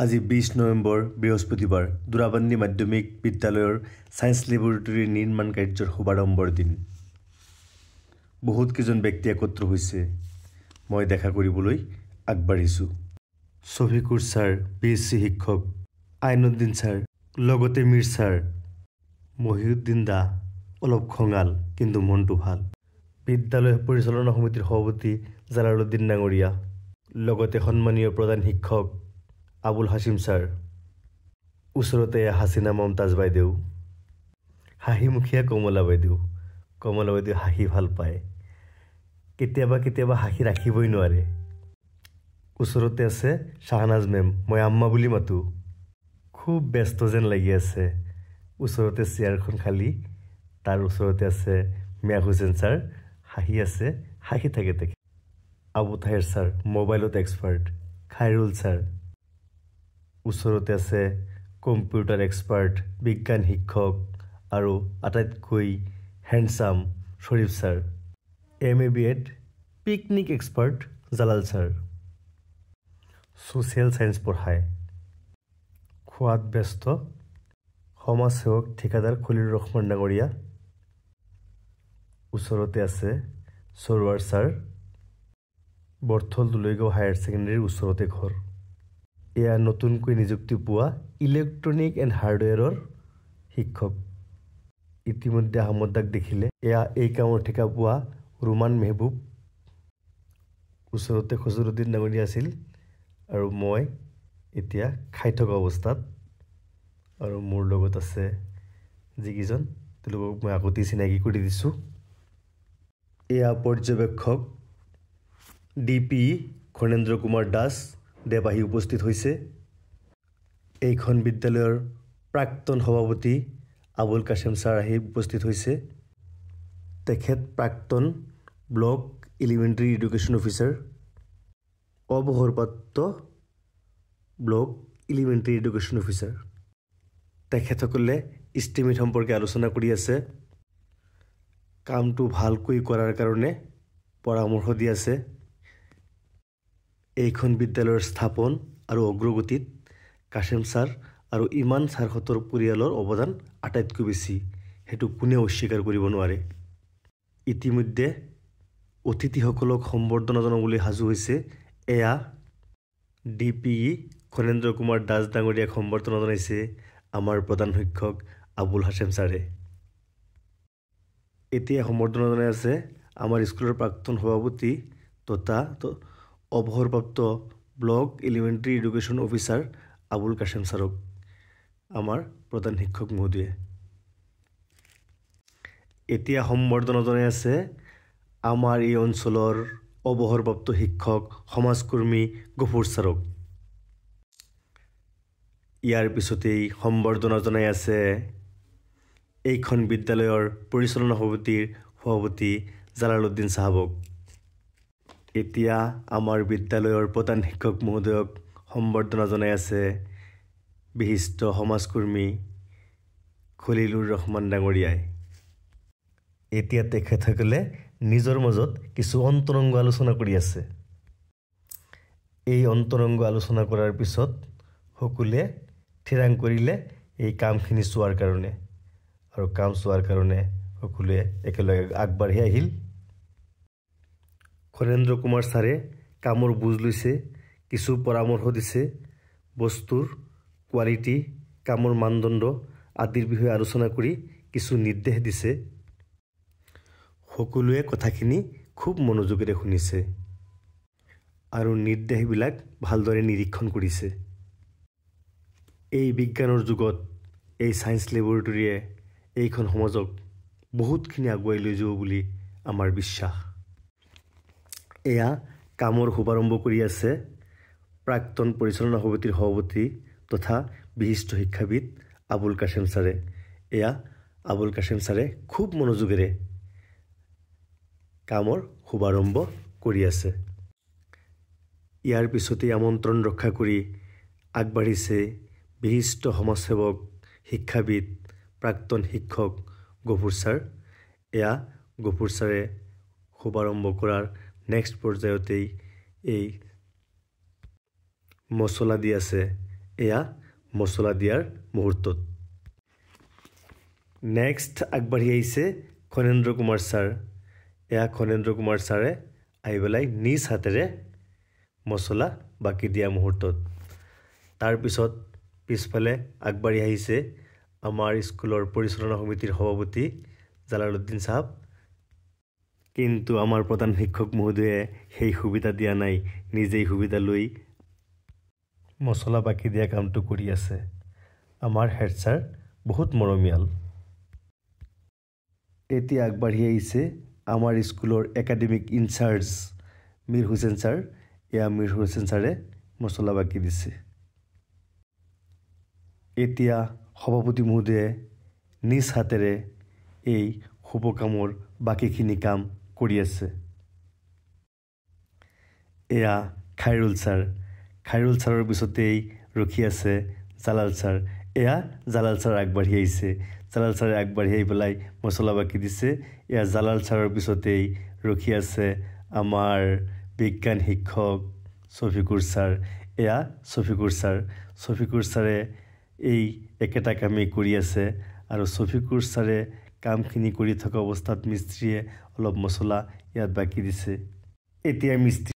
আজি 20 নৱেম্বৰ বৃহস্পতিবাৰ দুৰাবান্দি মাধ্যমিক বিদ্যালয়ৰ সায়েন্স লেবৰেটৰীৰ নিৰ্মাণ কাৰ্যৰ শুভাৰম্ভৰ দিন। বহুত কেইজন ব্যক্তি একত্ৰ হৈছে। মই দেখা কৰিবলৈ আগবাঢ়িছোঁ। শফিকুৰ ছাৰ, BSc শিক্ষক, আইনুদ্দিন ছাৰ, লগতে মীৰ ছাৰ, মহিউদ্দিন দা, অলপ খঙাল কিন্তু মনটো ভাল। বিদ্যালয় পৰিচালনা সমিতিৰ সভাপতি জালালুদ্দিন ডাঙৰীয়া, লগতে সন্মানীয় প্ৰধান শিক্ষক আবুল হাছিম ছাৰ, ওচৰতে হাছিনা মমতাজ বাইদেউ, হাঁহিমুখীয়া কমলা বাইদেউ হাঁহি ভাল পায়, কেতিয়াবা হাঁহি ৰাখিবই নোৱাৰে। ওচৰতে আছে শাহনাজ মেম, মই আম্মা বুলি মাতো, খুব ব্যস্ত যেন লাগি আছে। ওচৰতে চেয়াৰখন খালী, তাৰ ওচৰতে আছে মিয়া হুছেইন ছাৰ, হাঁহি আছে, হাঁহি থাকে তেখেত। আবু তাহেৰ ছাৰ, মোবাইলত এক্সপাৰ্ট, খাইৰুল ছাৰ, ওচৰতে আছে কম্পিউটাৰ এক্সপাৰ্ট, বিজ্ঞান শিক্ষক আৰু আটাইতকৈ handsome Sharif sir, MA BEd picnic expert Jalal sir, social science পঢ়ায়, খোৱাত ব্যস্ত সমাজসেৱক ঠিকাদাৰ খলিলুৰ ৰহমান ডাঙৰীয়া, ওচৰতে আছে সৰোৱাৰ ছাৰ, বৰথল দুলৈগাঁও হায়াৰ ছেকেণ্ডেৰীৰ ওচৰতে ঘৰ। এয়া নতুনকৈ নিযুক্তি পোৱা ইলেক্ট্ৰনিক এণ্ড হাৰ্ডৱেৰৰ শিক্ষক। ইতিমধ্যে আহমদাক দেখিলে এয়া এই কামৰ ঠিকা পোৱা ৰুমান মেহবুব। ওচৰতে খজৰুদ্দিন ডাঙৰীয়া আছিল আৰু মই এতিয়া খাই থকা অৱস্থাত, আৰু মোৰ লগত আছে যিকেইজন, তেওঁলোকক মই আগতেই চিনাকি কৰি দিছোঁ। এয়া পৰ্যবেক্ষক DP ঘনেন্দ্ৰ কুমাৰ দাস দেৱ আহি উপস্থিত হৈছে। এইখন বিদ্যালয়ৰ প্ৰাক্তন সভাপতি আবুল কাশেম ছাৰ আহি উপস্থিত হৈছে। তেখেত প্ৰাক্তন ব্লক এলিমেণ্টাৰী এডুকেশ্যন অফিচাৰ, অৱসৰপ্ৰাপ্ত ব্লক এলিমেণ্টাৰী এডুকেশ্যন অফিচাৰ। তেখেতসকলে ইষ্টিমেট সম্পৰ্কে আলোচনা কৰি আছে। কামটো ভালকৈ কৰাৰ কাৰণে পৰামৰ্শ দি আছে। এইখন বিদ্যালয়ৰ স্থাপন আৰু অগ্ৰগতিত কাশেম ছাৰ আৰু ইমান ছাৰহঁতৰ পৰিয়ালৰ অৱদান আটাইতকৈ বেছি, সেইটো কোনেও অস্বীকাৰ কৰিব নোৱাৰে। ইতিমধ্যে অতিথিসকলক সম্বৰ্ধনা জনাবলৈ সাজু হৈছে। এয়া DP ঘনেন্দ্ৰ কুমাৰ দাস ডাঙৰীয়াক সম্বৰ্ধনা জনাইছে আমাৰ প্ৰধান শিক্ষক আবুল হাছেম ছাৰে। এতিয়া সম্বৰ্ধনা জনাই আছে আমাৰ স্কুলৰ প্ৰাক্তন সভাপতি তথা অৱসৰপ্ৰাপ্ত block elementary education officer Abul Kashem ছাৰক, আমাৰ প্ৰধান শিক্ষক মহোদয়ে। এতিয়া সম্বৰ্ধনা জনাই আছে আমাৰ এই অঞ্চলৰ অৱসৰপ্ৰাপ্ত শিক্ষক সমাজকৰ্মী গফুৰ ছাৰক। ইয়াৰ পিছতেই সম্বৰ্ধনা জনাই আছে এইখন বিদ্যালয়ৰ পৰিচালনা সমিতিৰ সভাপতি জালালুদ্দিন চাহাবক। এতিয়া আমাৰ বিদ্যালয়ৰ প্ৰধান শিক্ষক মহোদয়ক সম্বৰ্ধনা জনাই আছে বিশিষ্ট সমাজকৰ্মী খলিলুৰ ৰহমান ডাঙৰীয়াই। এতিয়া তেখেতসকলে নিজৰ মাজত কিছু অন্তৰংগ আলোচনা কৰি আছে। এই অন্তৰংগ আলোচনা কৰাৰ পিছত সকলোৱে থিৰাং কৰিলে এই কামখিনি চোৱাৰ কাৰণে, আৰু কাম চোৱাৰ কাৰণে সকলোৱে একেলগে আগবাঢ়ি আহিল। ঘনেন্দ্ৰ কুমাৰ ছাৰে কামৰ বুজ লৈছে, কিছু পৰামৰ্শ দিছে, বস্তুৰ কোৱালিটি, কামৰ মানদণ্ড আদিৰ বিষয়ে আলোচনা কৰি কিছু নিৰ্দেশ দিছে। সকলোৱে কথাখিনি খুব মনোযোগেৰে শুনিছে আৰু নিৰ্দেশবিলাক ভালদৰে নিৰীক্ষণ কৰিছে। এই বিজ্ঞানৰ যুগত এই ছায়েন্স লেবৰেটৰীয়ে এইখন সমাজক বহুতখিনি আগুৱাই লৈ যাব বুলি আমাৰ বিশ্বাস। এয়া কামৰ শুভাৰম্ভ কৰি আছে প্ৰাক্তন পৰিচালনা সমিতিৰ সভাপতি তথা বিশিষ্ট শিক্ষাবিদ আবুল কাশেম ছাৰে। এয়া আবুল কাশেম ছাৰে খুব মনোযোগেৰে কামৰ শুভাৰম্ভ কৰি আছে। ইয়াৰ পিছতেই আমন্ত্ৰণ ৰক্ষা কৰি আগবাঢ়িছে বিশিষ্ট সমাজসেৱক, শিক্ষাবিদ, প্ৰাক্তন শিক্ষক গফুৰ ছাৰ। এয়া গফুৰ ছাৰে শুভাৰম্ভ কৰাৰ নেক্সট পৰ্যায়তেই এই মচলা দি আছে এয়া মছলা দিয়াৰ মুহূৰ্তত। নেক্সট আগবাঢ়ি আহিছে খগেন্দ্ৰ কুমাৰ ছাৰ। এয়া খগেন্দ্ৰ কুমাৰ ছাৰে আহি পেলাই নিজ হাতেৰে মছলা বাকি দিয়া মুহূৰ্তত। তাৰপিছত পিছফালে আগবাঢ়ি আহিছে আমাৰ স্কুলৰ পৰিচালনা সমিতিৰ সভাপতি জালালুদ্দিন চাহাব। কিন্তু আমাৰ প্ৰধান শিক্ষক মহোদয়ে সেই সুবিধা দিয়া নাই, নিজেই সুবিধা লৈ মছলা বাকি দিয়া কামটো কৰি আছে। আমাৰ হেড ছাৰ বহুত মৰমীয়াল। এতিয়া আগবাঢ়ি আহিছে আমাৰ স্কুলৰ academic incharge Mir Hussain sir. এয়া মীৰ হুছেইন ছাৰে মছলা বাকি দিছে। এতিয়া সভাপতি মহোদয়ে নিজ হাতেৰে এই শুভ কামৰ বাকীখিনি কাম কৰি আছে। এয়া খাইৰুল ছাৰ। খাইৰুল ছাৰৰ পিছতেই ৰখি আছে জালাল ছাৰ। এয়া জালাল ছাৰ আগবাঢ়ি আহিছে। জালাল ছাৰে আগবাঢ়ি আহি পেলাই মছলা বাকি দিছে। এয়া জালাল ছাৰৰ পিছতেই ৰখি আছে আমাৰ বিজ্ঞান শিক্ষক শফিকুৰ ছাৰ। এয়া শফিকুৰ ছাৰ। শফিকুৰ ছাৰে এই একেটা কামেই কৰি আছে আৰু শফিকুৰ ছাৰে কামখিনি কৰি থকা অৱস্থাত মিস্ত্ৰীয়ে অলপ মছলা ইয়াত বাকি দিছে। এতিয়া মিস্ত্ৰী